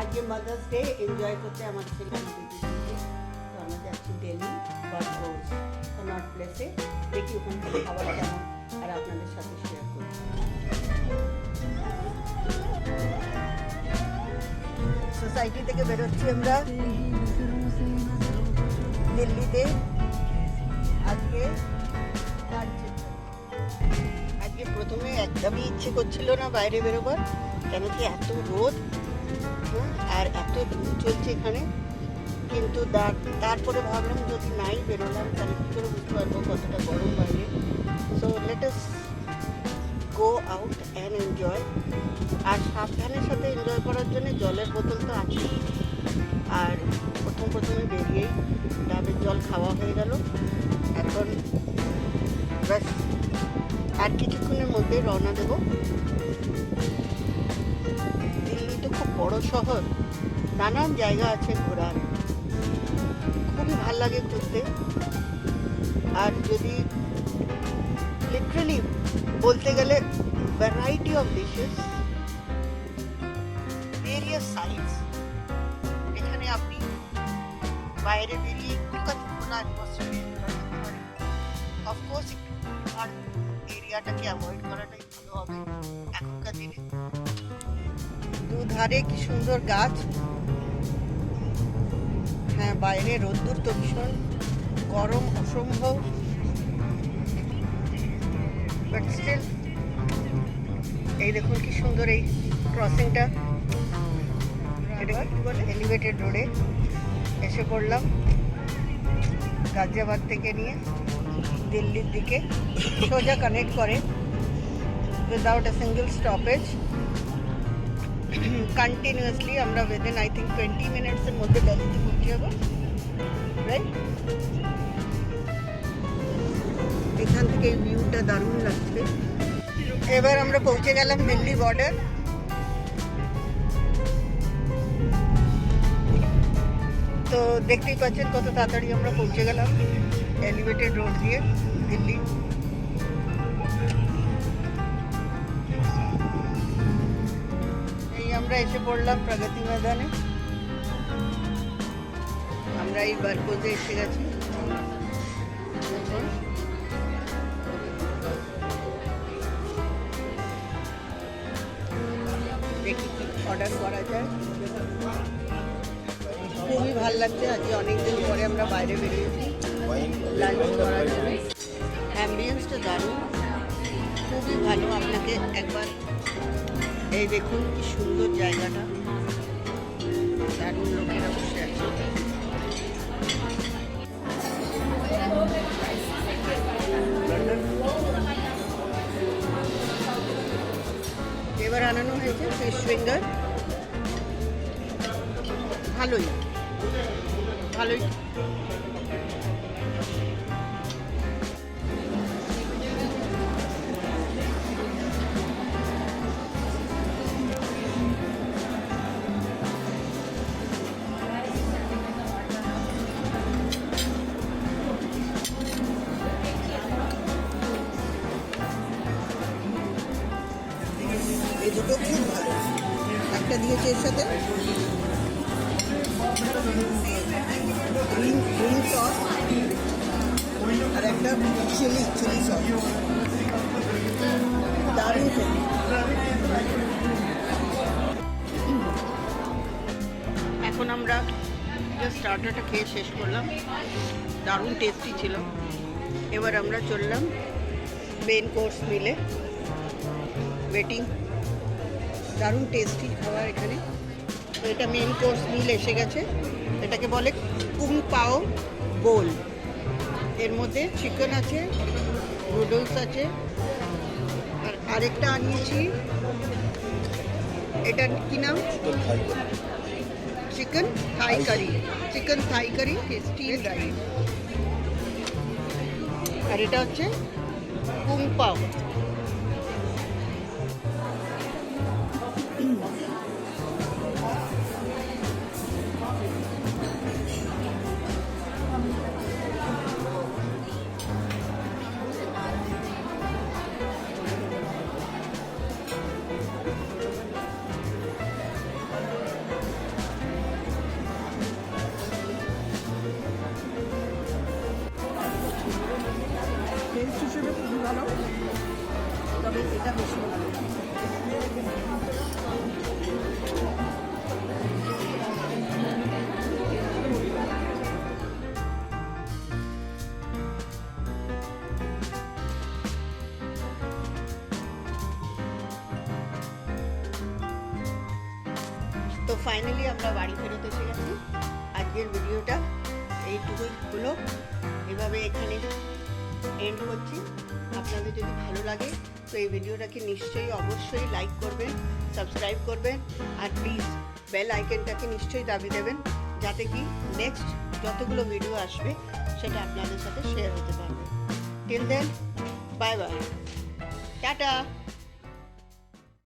আজকে mother's day enjoy করতে আমার ছেলে তো আমরা যাচ্ছি দিল্লি বার্কো কনট প্লেসে। দেখি ওখান থেকে খাবার কেমন আর আপনাদের সাথে শেয়ার করি। সোসাইটি থেকে বেরোচ্ছি আমরা দিল্লিতে। আজকে প্রথমে একদমই ইচ্ছে করছিল না বাইরে বেরোবার, কেন কি এত রোদ আর এত ধূপ চলছে এখানে। কিন্তু তারপরে ভাবলাম যদি নাই বেরোলাম তাহলে কী করে বুঝতে পারবো কতটা গরম বাইরে। So let us go out and enjoy. আর সাবধানের সাথে এনজয় করার জন্য জলের বোতল তো আছে। আর প্রথমে বেরিয়েই ডাবের জল খাওয়া হয়ে গেল। এখন ব্যাস আর কিছুক্ষণের মধ্যে রওনা দেব। দিল্লি তো খুব বড় শহর, নানান জায়গা আছে ঘোরার, খুবই ভাল লাগে ঘুরতে। আর যদি লিটারালি বলতে গেলে variety of dishes, various sides. এখানে আপনি বাইরে বেরিয়ে একটুখানি খোলা অ্যাটমসফিয়ারে এনজয় করতে পারেন। অফকোর্স আর এরিয়াটাকে অ্যাভয়েড করাটাই ভালো হবে এখনকার দিনে। দুধারে কি সুন্দর গাছ। হ্যাঁ, বাইরে রোদ্দুর তো ভীষণ গরম, অসম্ভব। বাট স্টিল এই দেখুন কি সুন্দর এই ক্রসিংটা। এটা কি বলে এলিভেটেড রোডে এসে পড়লাম গাজিয়াবাদ থেকে নিয়ে দিল্লির দিকে সোজা কানেক্ট করে without a single stoppage. Continuously আমরা উইদিন আই থিঙ্ক 20 মিনিটসের মধ্যে দিল্লিতে পৌঁছে যাবো, রাইট? এখান থেকে এই ভিউটা দারুণ লাগছে। এবার আমরা পৌঁছে গেলাম দিল্লি বর্ডার। তো দেখতেই পাচ্ছেন কত তাড়াতাড়ি আমরা পৌঁছে গেলাম এলিভেটেড রোড দিয়ে দিল্লি। এই আমরা এসে পড়লাম প্রগতি ময়দানে। আমরা এই বারকোজে এসে গেছি। দেখি কি অর্ডার করা যায়। খুবই ভালো লাগছে, আজকে অনেকদিন পরে আমরা বাইরে বেরিয়েছি লাঞ্চ করার জন্য। অ্যাম্বিয়েন্সটা দারুণ, খুবই ভালো। আপনাকে একবার এই দেখুন কি সুন্দর জায়গাটা, দারুণ লোকেরা বসে আছে। এবার আনানো হয়েছে ফিশ ফিঙ্গার। ভালোই ভালোই। এই দুটো খুব ভালো। একটা দিয়েছে এর সাথে গ্রিন সস আর একটা চিলি সস, দারুণ খেতে। এখন আমরা স্টার্টারটা খেয়ে শেষ করলাম, দারুণ টেস্টি ছিল। এবার আমরা চললাম মেন কোর্স মিলে। ওয়েটিং, দারুণ টেস্টি খাবার এখানে। তো এটা মেন কোর্স মিল এসে গেছে। এটাকে বলে কুং পাও বোল। এর মধ্যে চিকেন আছে, নুডলস আছে, আর আরেকটা আনিয়েছি, এটার কি নাম? চিকেন থাই কারি স্টিল রাইস। আর এটা হচ্ছে কুং পাও। ভালো, তবে এটা বেশি ভালো। তো ফাইনালি আমরা বাড়ি ফেরত এসে গেছি। আজকের ভিডিওটা এইটুকুই হলো, এভাবে এখানে এন্ড করছি। আপনাদের যদি ভালো লাগে তো এই ভিডিওটাকে নিশ্চয়ই অবশ্যই লাইক করবেন, সাবস্ক্রাইব করবেন, আর প্লিজ বেল আইকনটাকে নিশ্চয়ই দাবি দেবেন, যাতে কি নেক্সট যতগুলো ভিডিও আসবে সেটা আপনাদের সাথে শেয়ার হতে পারবে। Till then, bye bye, tata.